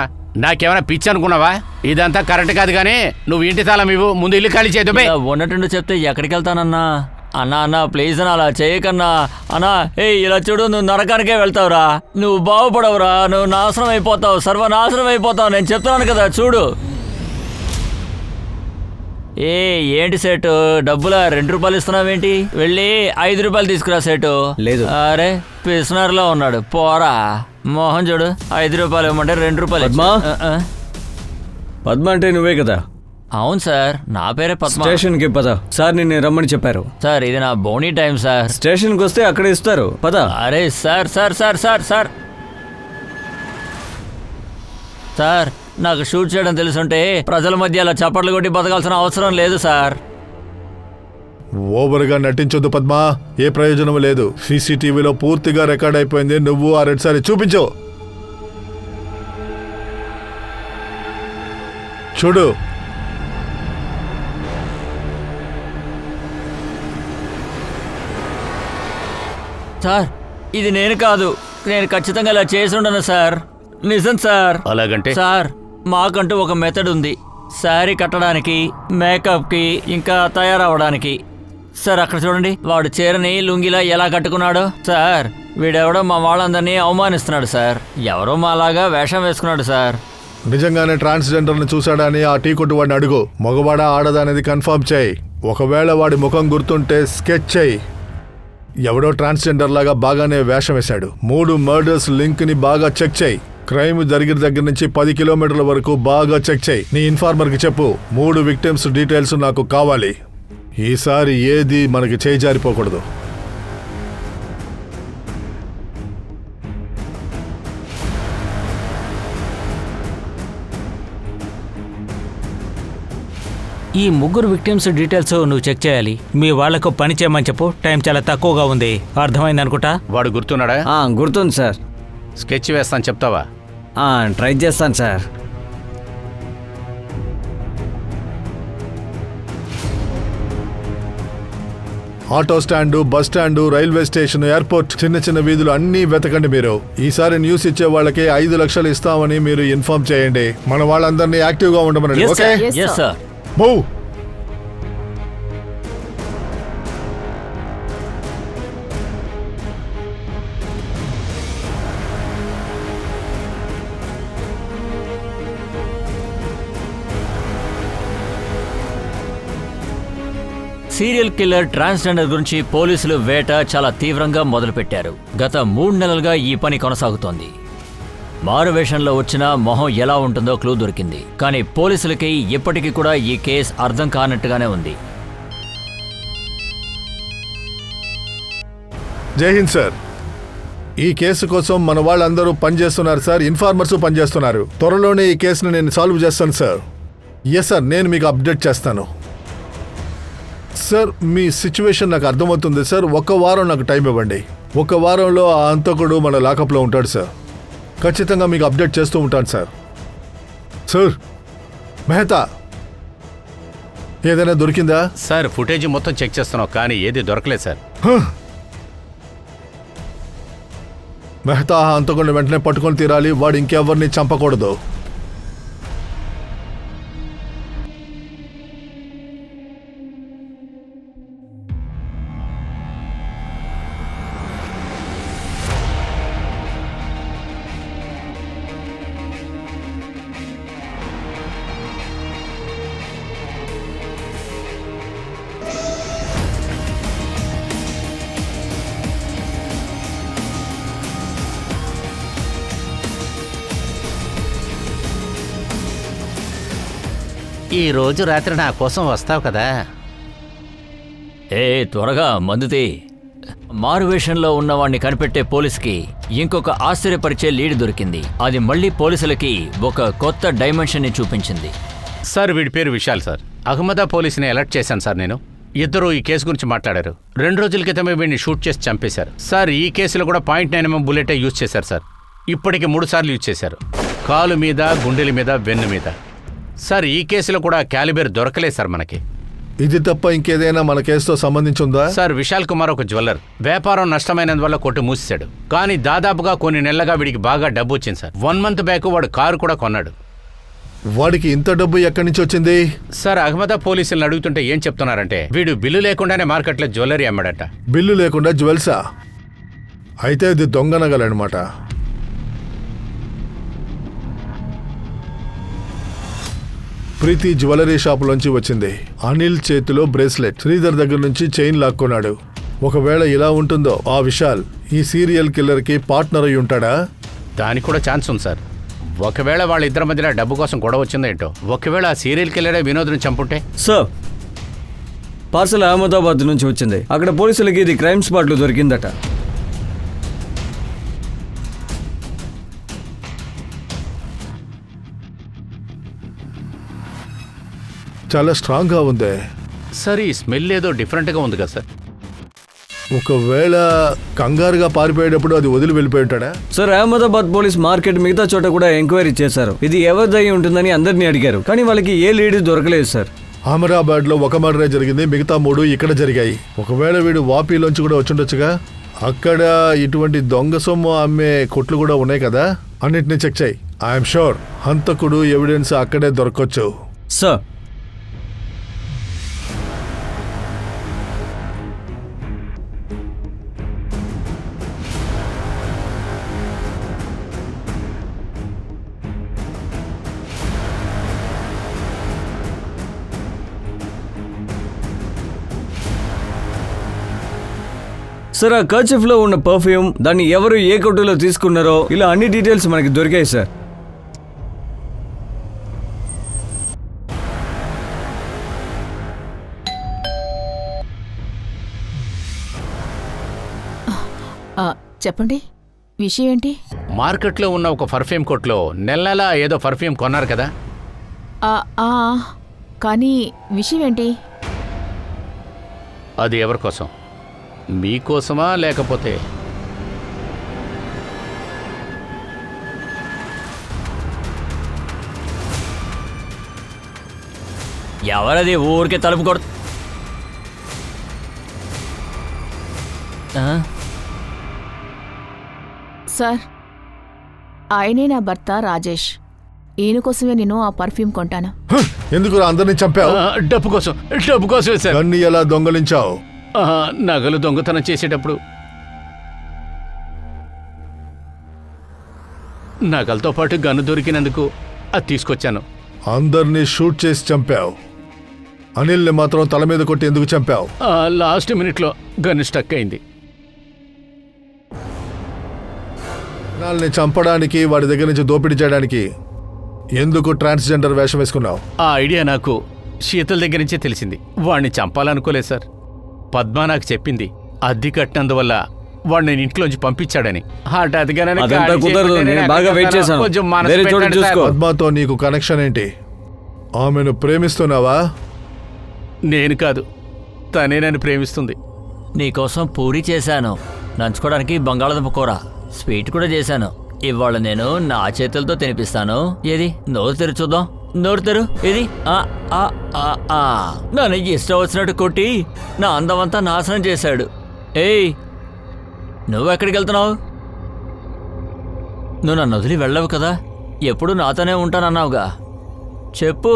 నాకేమైనా పిచ్చి అనుకున్నావా? ఇదంతా కరెక్ట్ కాదు. కానీ నువ్వు ఇంటి తాళం ఇవ్వు, ముందు ఇల్లు ఖాళీ చేద్దాం. ఉన్నట్టుండి చెప్తే ఎక్కడికి వెళ్తానన్నా? అన్నా ప్లీజ్ అన్నా, అలా చేయకన్నా అన్నా. ఇలా చూడు, నువ్వు నరకానికే వెళ్తావురా. నువ్వు బాగుపడవురా, నువ్వు నాశనం అయిపోతావు, సర్వనాశనం అయిపోతావు. నేను చెప్తున్నాను కదా, చూడు. ఏంటి సేటు, డబ్బులా 2 రూపాయలు ఇస్తున్నావేంటి? వెళ్ళి 5 రూపాయలు తీసుకురా సేటు. లేదు. అరే, పిసినారులో ఉన్నాడు, పోరా. మోహన్ చూడు, 5 రూపాయలు ఇవ్వమంటే 2 రూపాయలు. పద్మా? పద్మ అంటే నువ్వే కదా? అవును సార్, నా పేరే పద్మ. స్టేషన్కి పద, సార్ నిన్ను రమ్మని చెప్పారు. సార్, ఇది నా బోనీ టైం సార్. స్టేషన్కి వస్తే అక్కడ ఇస్తారు, పద. అరే sir sir sir sir sir sir, నాకు షూట్ చేయడం తెలుసుంటే ప్రజల మధ్య అలా చప్పట్లు కొట్టి బతకాల్సిన అవసరం లేదు సార్. ఓవర్గా నటించొద్దు పద్మ, ఏ ప్రయోజనం లేదు. సీసీటీవీలో పూర్తిగా రికార్డ్ అయిపోయింది. నువ్వు ఆ రెడ్ సారీ చూపించు. చూడు. సార్, ఇది నేను కాదు. నేను ఖచ్చితంగా ఇలా చేసి ఉండను సార్. నిజం సార్. అలాగంటే సార్, మాకంటూ ఒక మెథడ్ ఉంది. శారీ కట్టడానికి, మేకప్కి, ఇంకా తయారవడానికి. సార్, అక్కడ చూడండి, వాడు చీరని లుంగిలా ఎలా కట్టుకున్నాడో. సార్, వీడెవడో మా వాళ్ళందరినీ అవమానిస్తున్నాడు సార్. ఎవరో మాలాగా వేషం వేసుకున్నాడు సార్. నిజంగానే ట్రాన్స్జెండర్ని చూశాడని ఆ టీ కొట్టు వాడిని అడుగు. మగవాడా ఆడదా అనేది కన్ఫర్మ్ చేయి. ఒకవేళ వాడి ముఖం గుర్తుంటే స్కెచ్ చేయి. ఎవడో ట్రాన్స్జెండర్ లాగా బాగానే వేషం వేశాడు. 3 మర్డర్స్ లింక్ ని బాగా చెక్ చేయి. క్రైమ్ జరిగిన దగ్గర నుంచి 10 కిలోమీటర్ల వరకు బాగా చెక్ చేయి. నీ ఇన్ఫార్మర్కి చెప్పు, 3 విక్టిమ్స్ డీటెయిల్స్ నాకు కావాలి. ఈసారి ఏది మనకి చేయి జారిపోకూడదు. ఈ 3 విక్టిమ్స్ డీటెయిల్స్ నువ్వు చెక్ చేయాలి. మీ వాళ్లకు పని చేయమని చెప్పు. టైం చాలా తక్కువగా ఉంది. అర్థమైంది అనుకుంటా. వాడు గుర్తున్నాడా? గుర్తుంది సార్. స్కెచ్ వేస్తాను, చెప్తావా? ట్రై చేస్తాను sir. Auto stand, bus stand, railway station, airport, చిన్న చిన్న వీధులు అన్నీ వెతకండి. మీరు ఈసారి న్యూస్ ఇచ్చే వాళ్ళకి 5 లక్షలు ఇస్తామని మీరు ఇన్ఫార్మ్ చేయండి. మన వాళ్ళందరినీ యాక్టివ్ గా ఉండమనండి. Yes, okay, sir. Yes sir. Move. Serial killer transgender గురించి పోలీసులు వేట చాలా తీవ్రంగా మొదలుపెట్టారు. గత 3 నెలలుగా ఈ పని కొనసాగుతోంది. మారువేషంలో వచ్చిన మొహం ఎలా ఉంటుందో క్లూ దొరికింది. కానీ పోలీసులకి ఇప్పటికీ కూడా ఈ కేసు అర్థం కానట్టుగానే ఉంది. జై హింద్ సార్. ఈ కేసు కోసం మన వాళ్ళందరూ పనిచేస్తున్నారు సార్. ఇన్ఫార్మర్స్ పనిచేస్తున్నారు. త్వరలోనే ఈ కేసును నేను సాల్వ్ చేస్తాను సార్. ఎస్ సార్, నేను మీకు అప్డేట్ చేస్తాను. సార్, మీ సిచ్యువేషన్ నాకు అర్థమవుతుంది సార్. 1 వారం నాకు టైం ఇవ్వండి. 1 వారంలో ఆ హంతకుడు మన లాకప్లో ఉంటాడు సార్. ఖచ్చితంగా మీకు అప్డేట్ చేస్తూ ఉంటాను సార్. సార్, మెహతా, ఏదైనా దొరికిందా? సార్ ఫుటేజ్ మొత్తం చెక్ చేస్తున్నాం కానీ ఏది దొరకలేదు సార్. మెహతా ఆ హంతకుడిని వెంటనే పట్టుకొని తీరాలి. వాడు ఇంకెవరిని చంపకూడదు. ఈ రోజు రాత్రి నా కోసం వస్తావు కదా? ఏ త్వరగా మందుతి. మారువేషంలో ఉన్నవాణ్ణి కనిపెట్టే పోలీస్కి ఇంకొక ఆశ్చర్యపరిచే లీడ్ దొరికింది. అది మళ్ళీ పోలీసులకి ఒక కొత్త డైమెన్షన్ని చూపించింది. సార్ వీడి పేరు విశాల్ సార్. అహ్మదా పోలీసుని అలర్ట్ చేశాను సార్ నేను. ఇద్దరు ఈ కేసు గురించి మాట్లాడారు. 2 రోజుల క్రితమే వీడిని షూట్ చేసి చంపేశారు సార్. ఈ కేసులో కూడా .9mm బుల్లెటే యూజ్ చేశారు సార్. ఇప్పటికి 3 సార్లు యూజ్ చేశారు. కాలు మీద, గుండెల మీద, వెన్ను మీద. సార్ ఈ కేసులో కూడా క్యాలిబర్ దొరకలేదు సార్ మనకి. ఇది తప్ప ఇంకేదైనా మన కేసుతో సంబంధించి ఉందా? సార్ విశాల్ కుమార్ ఒక జ్యువెల్లర్. వ్యాపారం నష్టమైనందువల్ల కొట్టు మూసేశాడు. కానీ దాదాపుగా కొన్ని నెలలుగా వీడికి బాగా డబ్బు వచ్చింది సార్. 1 month బ్యాక్ వాడు కారు కూడా కొన్నాడు. వాడికి ఇంత డబ్బు ఎక్కడి నుంచి వచ్చింది? సార్ అహ్మదా పోలీసులను అడుగుతుంటే ఏం చెప్తున్నారంటే వీడు బిల్లు లేకుండానే మార్కెట్లో జ్యువెలరీ అమ్మాడట. బిల్లు లేకుండా జ్యువెల్సా? అయితే ఇది దొంగ నగలన్నమాట. ప్రీతి జ్యువెలరీ షాపులోంచి వచ్చింది. అనిల్ చేతిలో బ్రేస్లెట్, శ్రీధర్ దగ్గర నుంచి చైన్ లాక్కున్నాడు. ఒకవేళ ఇలా ఉంటుందో ఆ విశాల్ ఈ సీరియల్ కిల్లర్కి పార్ట్నర్ అయి ఉంటాడా? దానికి కూడా ఛాన్స్ ఉంది సార్. ఒకవేళ వాళ్ళిద్దరి మధ్యలో డబ్బు కోసం గొడవ వచ్చిందో ఏంటో. ఒకవేళ ఆ సీరియల్ కిల్లరే వినోద్ని చంపుంటే? సార్, పార్సల్ అహ్మదాబాద్ నుంచి వచ్చింది. అక్కడ పోలీసులకి ఇది క్రైమ్ స్పాట్లో దొరికిందట. చాలా స్ట్రాంగ్గా ఉంది. సార్ ఈ స్మెల్ ఏదో డిఫరెంట్గా ఉంది కదా సార్. ఒకవేళ కంగారుగా పారిపోయేటప్పుడు అది వదిలి వెళ్ళిపోయి ఉంటాడా? సార్ అహ్మదాబాద్ పోలీస్ మార్కెట్ మిగతా చోట కూడా ఎంక్వైరీ చేశారు. ఇది ఎవరిదై ఉంటుందని అందరినీ అడిగారు, కానీ వాళ్ళకి ఏ లీడ్ దొరకలేదు సార్. అహ్మదాబాద్లో ఒక మర్డరే జరిగింది, మిగతా 3 ఇక్కడ జరిగాయి. ఒకవేళ వీడు వాపీలోంచి కూడా వచ్చుండొచ్చుగా. అక్కడ ఇటువంటి దొంగ సొమ్ము అమ్మే కొట్లు కూడా ఉన్నాయి కదా. అన్నిటినీ చెక్ చేయి. ఐఎమ్ షూర్ హంతకుడు ఎవిడెన్స్ అక్కడే దొరకొచ్చు. సార్, సార్ ఆ కర్చీఫ్లో ఉన్న పర్ఫ్యూమ్, దాన్ని ఎవరు ఏ కొట్టులో తీసుకున్నారో, ఇలా అన్ని డీటెయిల్స్ మనకి దొరికాయి సార్. చెప్పండి, విషయం ఏంటి? మార్కెట్లో ఉన్న ఒక పర్ఫ్యూమ్ కొట్లో నెల ఏదో పర్ఫ్యూమ్ కొన్నారు కదా. కానీ విషయం ఏంటి? అది ఎవరి కోసం? మీకోసమా లేకపోతే? ఎవరది ఊరికే తలుపు కొడు? సార్, ఆయనే నా భర్త రాజేష్. ఈయన కోసమే నేను ఆ పర్ఫ్యూమ్ కొంటాను. ఎందుకు అందరినీ చంపావు? డబ్బు కోసం. డబ్బు కోసమే సార్. అన్ని ఎలా దొంగలించావు? నగలు దొంగతనం చేసేటప్పుడు నగలతో పాటు గన్ను దొరికినందుకు అది తీసుకొచ్చాను. అందరినీ షూట్ చేసి చంపావు. అనిల్ని మాత్రం తల మీద కొట్టి ఎందుకు చంపావు? లాస్ట్ మినిట్లో గన్ను స్టక్ అయింది. వాళ్ళని చంపడానికి, వాడి దగ్గర నుంచి దోపిడీ చేయడానికి ఎందుకు ట్రాన్స్జెండర్ వేషం వేసుకున్నావు? ఆ ఐడియా నాకు శీతల్ దగ్గర నుంచే తెలిసింది. వాడిని చంపాలనుకోలేదు సార్. పద్మ నాకు చెప్పింది. అద్దె కట్టినందువల్ల వాడు నేను ఇంట్లోంచి పంపించాడని. హఠాత్తుగానే అదంతా ఖాళీ కుదరదు. చేయకపోతే నేను నేను బాగా వెయిట్ ఎక్కడ చేశాను. కొంచెం మనసు వేరే చోట పెట్టండి సార్. చూసుకో. పద్మతో నీకు కనెక్షన్ ఏంటి? ఆమెను ప్రేమిస్తున్నావా? నేను కాదు, తనే నన్ను ప్రేమిస్తుంది. నీకోసం పూరి చేశాను, నంచుకోవడానికి బంగాళదుంప కూర, స్వీట్ కూడా చేశాను. ఇవాళ నేను నా చేతులతో తినిపిస్తాను. ఏది, నోరు తెరు చూద్దాం. నోరు తెరు. ఇది నన్ను ఇష్టం వచ్చినట్టు కొట్టి నా అందమంతా నాశనం చేశాడు. ఏయ్, నువ్వెక్కడికి వెళ్తున్నావు? నువ్వు నన్ను వదిలి వెళ్ళవు కదా, ఎప్పుడు నాతోనే ఉంటానన్నావుగా, చెప్పు.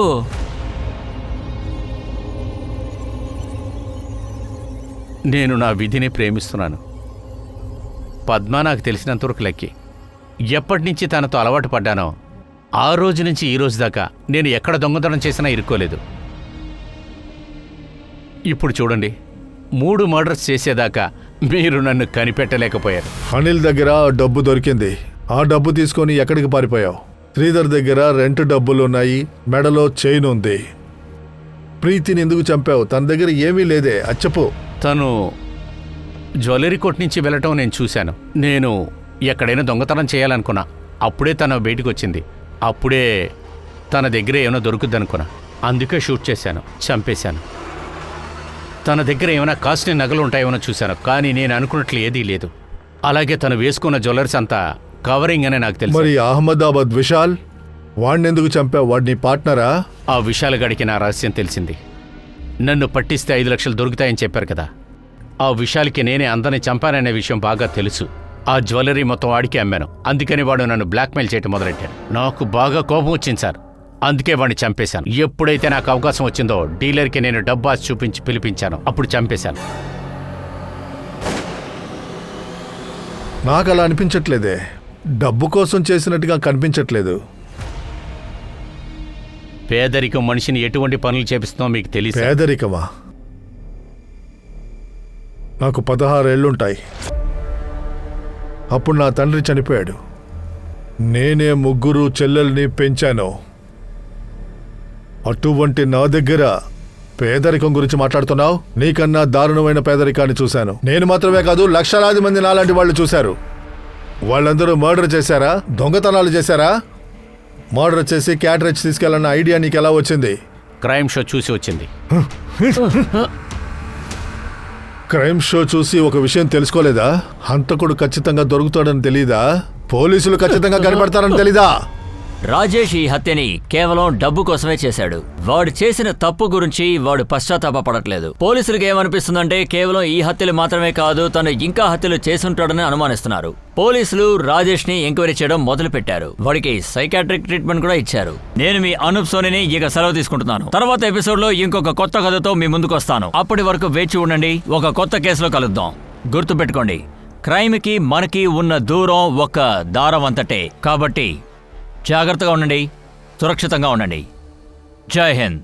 నేను నా విధిని ప్రేమిస్తున్నాను. పద్మ నాకు తెలిసినంతవరకు లెక్కి. ఎప్పటి నుంచి తనతో అలవాటు పడ్డానో ఆ రోజు నుంచి ఈ రోజు దాకా నేను ఎక్కడ దొంగతనం చేసినా ఇరుక్కోలేదు. ఇప్పుడు చూడండి, 3 మర్డర్స్ చేసేదాకా మీరు నన్ను కనిపెట్టలేకపోయారు. అనిల్ దగ్గర డబ్బు దొరికింది. ఆ డబ్బు తీసుకొని ఎక్కడికి పారిపోయావు? శ్రీధర్ దగ్గర రెంట్ డబ్బులున్నాయి, మెడలో చైన్ ఉంది. ప్రీతిని ఎందుకు చంపావు? తన దగ్గర ఏమీ లేదే, అచ్చపు. తను జ్యువెలరీ కొట్టు నుంచి వెళ్ళటం నేను చూశాను. నేను ఎక్కడైనా దొంగతనం చేయాలనుకున్నా. అప్పుడే తను బయటకు వచ్చింది. అప్పుడే తన దగ్గర ఏమైనా దొరుకుద్దనుకున్నా. అందుకే షూట్ చేశాను, చంపేశాను. తన దగ్గర ఏమైనా కాస్ట్లీ నగలు ఉంటాయేమో చూశాను, కానీ నేను అనుకున్నట్లు ఏదీ లేదు. అలాగే తను వేసుకున్న జ్యువెలర్స్ అంతా కవరింగ్ అనే నాకు తెలుసు. మరి అహ్మదాబాద్ విశాల్, వాణ్ణెందుకు చంపావు? వాడిని పార్ట్నరా? ఆ విశాల్ గడికి నా రహస్యం తెలిసింది. నన్ను పట్టిస్తే 5 లక్షలు దొరుకుతాయని చెప్పారు కదా. ఆ విశాల్కి నేనే అందరిని చంపాననే విషయం బాగా తెలుసు. ఆ జ్యువెలరీ మొత్తం వాడికి అమ్మాను. అందుకని వాడు నన్ను బ్లాక్మెయిల్ చేయడం మొదలెట్టాడు. నాకు బాగా కోపం వచ్చింది సార్, అందుకే వాడిని చంపేశాను. ఎప్పుడైతే నాకు అవకాశం వచ్చిందో డీలర్కి నేను డబ్బు ఆశ చూపించి పిలిపించాను, అప్పుడు చంపేశాను. నాకు అలా అనిపించట్లేదే, డబ్బు కోసం చేసినట్టుగా కనిపించట్లేదు. పేదరికం మనిషిని ఎటువంటి పనులు చేపిస్తుందో మీకు తెలియదు. పేదరికమా? నాకు 16 ఏళ్లుంటాయి. అప్పుడు నా తండ్రి చనిపోయాడు. నేనే 3 చెల్లెల్ని పెంచాను. అటువంటి నా దగ్గర పేదరికం గురించి మాట్లాడుతున్నావు? నీకన్నా దారుణమైన పేదరికాన్ని చూశాను. నేను మాత్రమే కాదు, లక్షలాది మంది నాలాంటి వాళ్ళు చూశారు. వాళ్ళందరూ మర్డర్ చేశారా? దొంగతనాలు చేశారా? మర్డర్ చేసి క్యాటరేజ్ తీసుకెళ్ళన్న ఐడియా నీకు ఎలా వచ్చింది? క్రైమ్ షో చూసి వచ్చింది. క్రైమ్ షో చూసి ఒక విషయం తెలుసుకోలేదా? హంతకుడు ఖచ్చితంగా దొరుకుతాడని తెలీదా? పోలీసులు ఖచ్చితంగా కనిపెడతారని తెలీదా? రాజేష్ ఈ హత్యని కేవలం డబ్బు కోసమే చేశాడు. వాడు చేసిన తప్పు గురించి వాడు పశ్చాత్తాపపడట్లేదు. పోలీసులకు ఏమనిపిస్తుందంటే కేవలం ఈ హత్యలు మాత్రమే కాదు, తను ఇంకా హత్యలు చేసుంటాడని అనుమానిస్తున్నారు. పోలీసులు రాజేష్ ని ఎంక్వైరీ చేయడం మొదలు పెట్టారు. వాడికి సైకాట్రిక్ ట్రీట్మెంట్ కూడా ఇచ్చారు. నేను మీ అనూప్ సోనిని ఇక సెలవు తీసుకుంటున్నాను. తర్వాత ఎపిసోడ్ లో ఇంకొక కొత్త కథతో మీ ముందుకు వస్తాను. అప్పటి వరకు వేచి ఉండండి. ఒక కొత్త కేసులో కలుద్దాం. గుర్తుపెట్టుకోండి, క్రైమ్ కి మనకి ఉన్న దూరం ఒక దారం అంతటే. కాబట్టి జాగ్రత్తగా ఉండండి, సురక్షితంగా ఉండండి. జై హింద్.